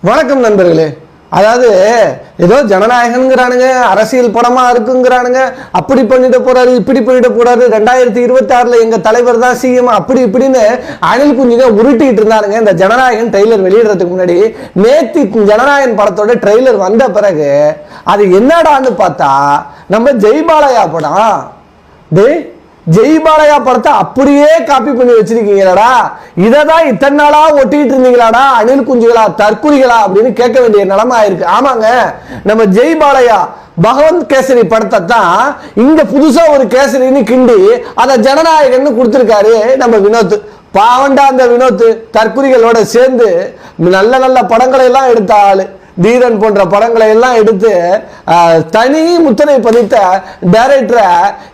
வணக்கம் நண்பர்களே. அதாவது ஏதோ ஜனநாயகங்கிறானுங்க, அரசியல் படமா இருக்குங்கிறானுங்க, அப்படி பண்ணிட்டு போறாரு இப்படி பண்ணிட்டு போறாரு, 2026 எங்க தலைவர் தான் சிஎம் அப்படி இப்படின்னு அணில் குஞ்சுங்க உருட்டிட்டு இருந்தானுங்க. இந்த ஜனநாயகன் ட்ரெய்லர் வெளியிடுறதுக்கு முன்னாடி நேத்தி ஜனநாயகன் படத்தோட ட்ரெய்லர் வந்த பிறகு அது என்னடான்னு பார்த்தா நம்ம ஜெய்பாலயா படம். ஜெய்பாலயா படத்தை அப்படியே காப்பி பண்ணி வச்சிருக்கீங்களா? இததான் இத்தனை நாளா ஒட்டிட்டு இருந்தீங்களாடா அணில் குஞ்சுகளா தற்குறிகளா அப்படின்னு கேட்க வேண்டிய நிலைமை ஆயிருக்கு. ஆமாங்க, நம்ம ஜெய்பாலயா பகவந்த் கேசரி படத்தை தான் இங்க புதுசா ஒரு கேசரின்னு கிண்டி அதை ஜனநாயகன்னு கொடுத்திருக்காரு நம்ம வினோத். பாவண்டா அந்த வினோத் தற்குறிகளோட சேர்ந்து நல்ல நல்ல படங்களை எல்லாம் எடுத்த ஆளு. தீரன் போன்ற படங்களை எல்லாம் எடுத்து தனி முத்திரை பதித்த டைரக்டரை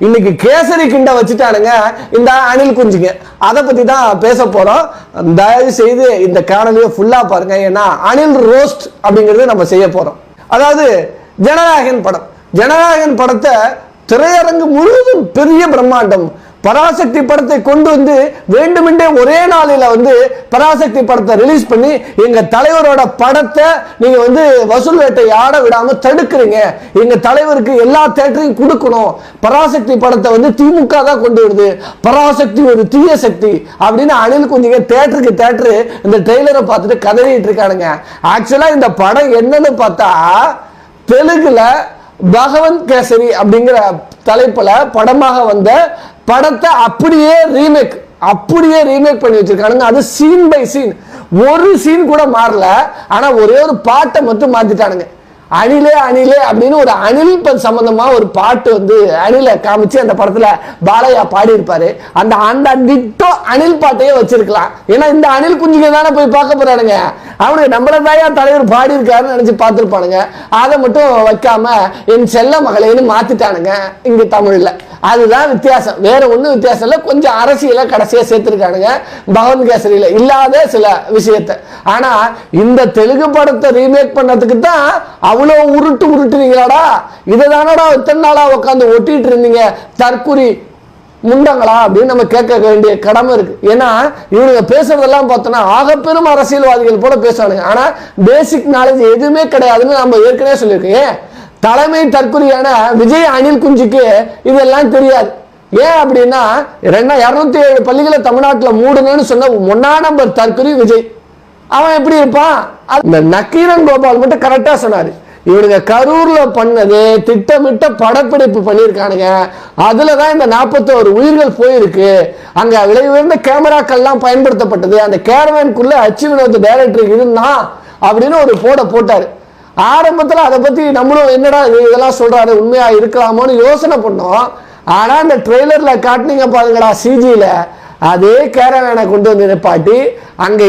இன்னைக்கு கேசரி கிண்ட வச்சுட்டானுங்க இந்த அணில் குஞ்சுங்க. அதை பத்தி தான் பேச போறோம். தயவு செய்து இந்த காணொலியை ஃபுல்லா பாருங்க. ஏன்னா அணில் ரோஸ்ட் அப்படிங்கிறது நம்ம செய்ய போறோம். அதாவது ஜனநாயகன் படம், ஜனநாயகன் படத்தை திரையரங்கு முழுவதும் பெரிய பிரம்மாண்டம். பராசக்தி படத்தை கொண்டு வந்து வேண்டுமென்றே ஒரே நாளில பராசக்தி படத்தை ரிலீஸ் பண்ணி எங்க தலைவரோட படத்தை நீங்க வசூல் வேட்டை ஆட விடாம தடுக்கிறீங்க. எங்க தலைவருக்கு எல்லா தேட்டரையும் கொடுக்கணும். பராசக்தி படத்தை திமுக தான் கொண்டு வருது, பராசக்தி ஒரு தீய சக்தி அப்படின்னு அணில் குஞ்சுங்க தேட்டருக்கு தேட்டரு இந்த ட்ரெய்லரை பார்த்துட்டு கதறிட்டு இருக்கானுங்க. ஆக்சுவலா இந்த படம் என்னன்னு பார்த்தா தெலுங்குல பகவந்த் கேசரி அப்படிங்கிற தலைப்புல படமாக வந்த படத்தை அப்படியே ரீமேக் பண்ணி வச்சிருக்கானுங்க. அது சீன் பை சீன், ஒரு சீன் கூட மாறல. ஆனா ஒரே ஒரு பாட்டை மட்டும் மாத்திட்டானுங்க. அணிலே அணிலே அப்படின்னு ஒரு அணில் சம்பந்தமா ஒரு பாட்டு அணில காமிச்சு அந்த படத்துல பாலையா பாடி இருப்பாரு. அந்த டிட்டோ அணில் பாட்டையே வச்சிருக்கலாம். ஏன்னா இந்த அணில் குஞ்சுங்க தானே போய் பார்க்க போறானுங்க. அவனுக்கு நம்மளதாயா தலைவர் பாடி இருக்காருன்னு நினைச்சு பார்த்துருப்பானுங்க. அதை மட்டும் வைக்காம என் செல்ல மகளேன்னு மாத்திட்டானுங்க இங்க தமிழ்ல. அதுதான் வித்தியாசம், வேற ஒன்றும் வித்தியாசம் இல்லை. கொஞ்சம் அரசியலை கடைசியா சேர்த்திருக்கானுங்க பகவந்த் கேசரியில இல்லாத சில விஷயத்தை. ஆனா இந்த தெலுங்கு படத்தை ரீமேக் பண்ணதுக்கு தான் அவ்வளவு உருட்டுறீங்களாடா? இதை தானடா இத்தனை நாளா உட்காந்து ஒட்டிட்டு இருந்தீங்க தற்குறி முண்டங்களா அப்படின்னு நம்ம கேட்க வேண்டிய கடமை இருக்கு. ஏன்னா இவனுங்க பேசுறதெல்லாம் பார்த்தோம்னா ஆகப்பெரும் அரசியல்வாதிகள் போல பேசுவானுங்க. ஆனா பேசிக் நாலேஜ் எதுவுமே கிடையாதுன்னு நம்ம ஏற்கனவே சொல்லியிருக்கோம். தலைமை தற்குறியான விஜய் அணில் குஞ்சுக்கு இதெல்லாம் தெரியாது. ஏன் அப்படின்னா 207 பள்ளிகளை தமிழ்நாட்டில் மூடணும்னு சொன்ன 1ஆம் நம்பர் தற்குறி விஜய். அவன் எப்படி இருப்பான்? இந்த நக்கீரன் கோபால் மட்டும் கரெக்டா சொன்னாரு. இவனுங்க கரூர்ல பண்ணது திட்டமிட்ட படப்பிடிப்பு பண்ணியிருக்கானுங்க. அதுலதான் இந்த 41 உயிர்கள் போயிருக்கு. அங்க விலை உயர்ந்த கேமராக்கள்லாம் பயன்படுத்தப்பட்டது. அந்த கேரவேனுக்குள்ள அச்சு வினோத் டைரக்டர் இருந்தான் அப்படின்னு ஒரு போட்டாரு. ஆரம்பத்துல அதை பத்தி நம்மளும் என்னடா இதெல்லாம் சொல்றாரு உண்மையா இருக்கலாமோன்னு யோசனை பண்ணோம். ஆனா இந்த ட்ரெய்லர்ல காட்டினீங்க பாருங்கடா சிஜில அதே கேரவேனை கொண்டு வந்து நிப்பாட்டி அங்க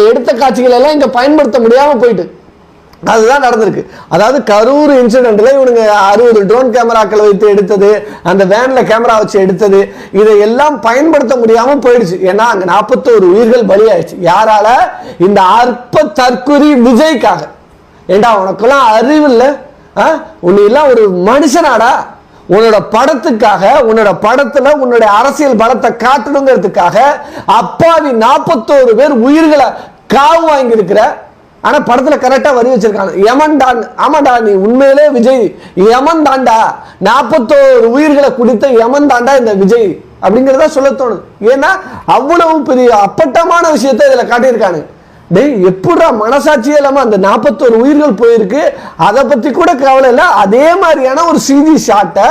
எடுத்த காட்சிகள் எல்லாம் இங்க பயன்படுத்த முடியாம போயிட்டு அதுதான் நடந்திருக்கு. அதாவது கரூர் இன்சிடென்ட்ல இவனுங்க 60 ட்ரோன் கேமராக்களை வைத்து எடுத்தது, அந்த வேன்ல கேமரா வச்சு எடுத்தது, இதை எல்லாம் பயன்படுத்த முடியாம போயிடுச்சு. ஏன்னா அங்க 41 உயிர்கள் பலியாயிடுச்சு. யாரால? இந்த அற்ப தற்குறி விஜய்க்காக. ஏண்டா உனக்கெல்லாம் அறிவு இல்ல? உன்னை எல்லாம் ஒரு மனுஷனாடா? உன்னோட படத்துக்காக, உன்னோட படத்துல உன்னுடைய அரசியல் பலத்தை காட்டணுங்கிறதுக்காக அப்பாவி 41 பேர் உயிர்களை காவு வாங்கி இருக்கிற. ஆனா படத்துல கரெக்டா வரி வச்சிருக்காங்க யமன் தான். ஆமாடா, நீ உண்மையிலே விஜய் யமன் தாண்டா. 41 உயிர்களை குடித்த யமன் தாண்டா இந்த விஜய் அப்படிங்கிறத சொல்ல தோணுது. ஏன்னா அவ்வளவு பெரிய அப்பட்டமான விஷயத்தை இதுல காட்டியிருக்காங்க. டேய், எப்படா மனசாட்சியே இல்லாம அந்த 41 உயிர்கள் போயிருக்கு, அதை பத்தி கூட கவலை இல்லை. அதே மாதிரியான ஒரு சிஜி ஷாட்டை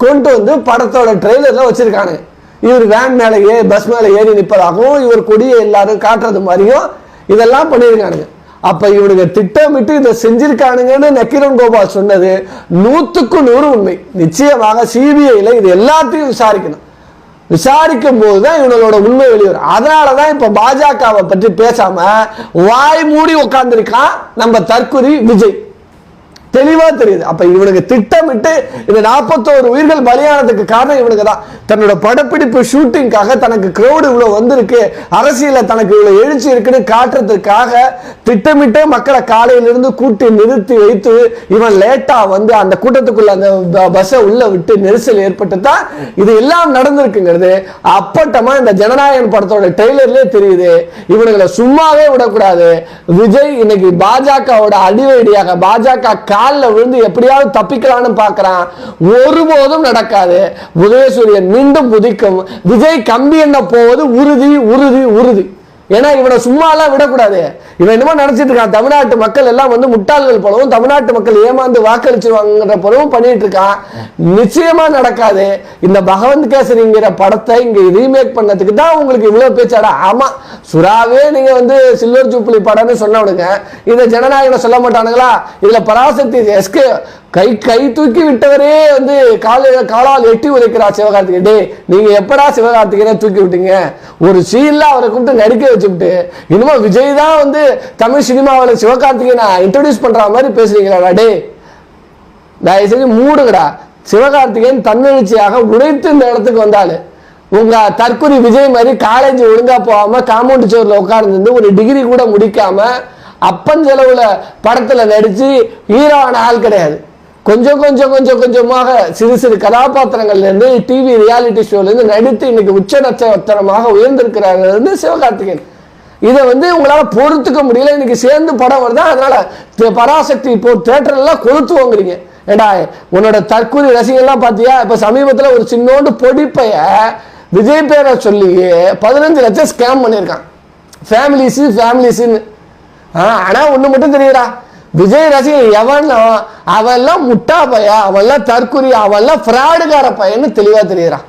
கொண்டு வந்து படத்தோட ட்ரெய்லர்ல வச்சிருக்கானுங்க. இவர் வேன் மேல பஸ் மேல ஏறி நிற்பதாகவும் இவர் கொடியை எல்லாரும் காட்டுறது மாதிரியும் இதெல்லாம் பண்ணியிருக்கானுங்க. அப்ப இவனுங்க திட்டமிட்டு இதை செஞ்சிருக்கானுங்கன்னு நக்கீரன் கோபால் சொன்னது 100க்கு 100 உண்மை. நிச்சயமாக சிபிஐல இது எல்லாத்தையும் விசாரிக்கணும். விசாரிக்கும் போதுதான் இவங்களோட உண்மை வெளிவரும். அதனாலதான் இப்ப பாஜகவை பற்றி பேசாம வாய் மூடி உட்கார்ந்துருக்கான் நம்ம தற்குறி விஜய். தெளிவா தெரியுது. அப்ப இவனுக்கு திட்டமிட்டு இந்த 41 உயிர்கள் பலியானதுக்கு காரணம் இவனுக்கு தான். தன்னோட படப்பிடிப்பு ஷூட்டிங்காக தனக்கு கிரௌடு இவ்வளவு வந்திருக்கு, அரசியல தனக்கு இவ்வளவு எழுச்சி இருக்குன்னு காட்டுறதுக்காக திட்டமிட்டு மக்களை காலையிலிருந்து கூட்டி நிறுத்தி வைத்து இவன் லேட்டா வந்து அந்த கூட்டத்துக்குள்ள அந்த பஸ்ஸை உள்ள விட்டு நெரிசல் ஏற்பட்டு தான் இது எல்லாம் நடந்திருக்குங்கிறது அப்பட்டமா இந்த ஜனநாயகன் படத்தோட ட்ரெய்லர்லயே தெரியுது. இவனுங்களை சும்மாவே விடக்கூடாது. விஜய் இன்னைக்கு பாஜகவோட அடிவடியாக பாஜக காலில் விழுந்து எப்படியாவது தப்பிக்கலான்னு பார்க்கிறான். ஒருபோதும் நடக்காது. உதயசூரியன் மீண்டும் புதிக்கும். விஜய் கம்பி என்ன போவது உறுதி உறுதி உறுதி. ஏன்னா இவனை சும்மா எல்லாம் விடக்கூடாது. இவன் என்னமோ நினைச்சிட்டு இருக்கான் தமிழ்நாட்டு மக்கள் எல்லாம் வந்து முட்டாள்கள் போலவும் தமிழ்நாட்டு மக்கள் ஏமாந்து வாக்களிச்சிருவாங்க போலவும் பண்ணிட்டு இருக்கான். நிச்சயமா நடக்காது. இந்த பகவந்த் கேசரிங்கிற படத்தை இங்க ரீமேக் பண்ணதுக்கு தான் உங்களுக்கு இவ்வளவு பேச்சாடா. ஆமா, சுறாவே நீங்க வந்து சில்வர் ஜூப்ளி படம்னு சொன்னவனுங்க இந்த ஜனநாயகனை சொல்ல மாட்டானுங்களா? இதுல பராசக்தி எஸ்கே கை தூக்கி விட்டவரே வந்து காலால் எட்டி உதைக்கிறார் சிவகார்த்திகேயன். டே, நீங்க எப்படா சிவகார்த்திகேயனை தூக்கி விட்டீங்க? ஒரு சீன்ல அவரை கூப்பிட்டு நடிக்க வச்சுட்டு இனிமே விஜய் தான் வந்து தமிழ் சினிமாவில் சிவகார்த்திகேயனை இன்ட்ரோடியூஸ் பண்ற மாதிரி பேசுறீங்களா? டே, தயவு செஞ்சு மூடுங்கடா. சிவகார்த்திகேயன் தன்னெழுச்சியாக உழைத்து இந்த இடத்துக்கு வந்தாரு. உங்க தற்கொலை விஜய் மாதிரி காலேஜ் ஒழுங்கா போகாம காம்பவுண்ட் சோர்ல உட்கார்ந்து ஒரு டிகிரி கூட முடிக்காம அப்பன் செலவுல படத்துல நடிச்சு ஹீரோவான ஆள் கிடையாது. கொஞ்சம் கொஞ்சம் கொஞ்சம் கொஞ்சமாக சிறு சிறு கதாபாத்திரங்கள்ல இருந்து டிவி ரியாலிட்டி ஷோல இருந்து நடித்து இன்னைக்கு உச்ச நட்சத்திரமாக உயர்ந்திருக்கிறார் சிவகார்த்திகேயன். இதை வந்து உங்களால பொறுத்துக்க முடியல. இன்னைக்கு சேர்ந்து படம் வருதா, அதனால பராசக்தி இப்போ தியேட்டர் எல்லாம் கொளுத்து வாங்குறீங்க. ஏடா, உன்னோட தற்கொலை ரசிகர்லாம் பாத்தியா? இப்ப சமீபத்துல ஒரு சின்னோண்டு பொடிப்பைய விஜய் பேரை சொல்லி 15 லட்சம் ஸ்கேம் பண்ணியிருக்கான். ஃபேமிலிஸ்ன்னு. ஆனா ஒண்ணு மட்டும் தெரியுடா, விஜய் ரசிகன் எவனோ அவெல்லாம் முட்டா பையா, அவெல்லாம் தற்கொலை, அவெல்லாம் ஃப்ராடுகார பையன்னு தெளிவா தெரியுறான்.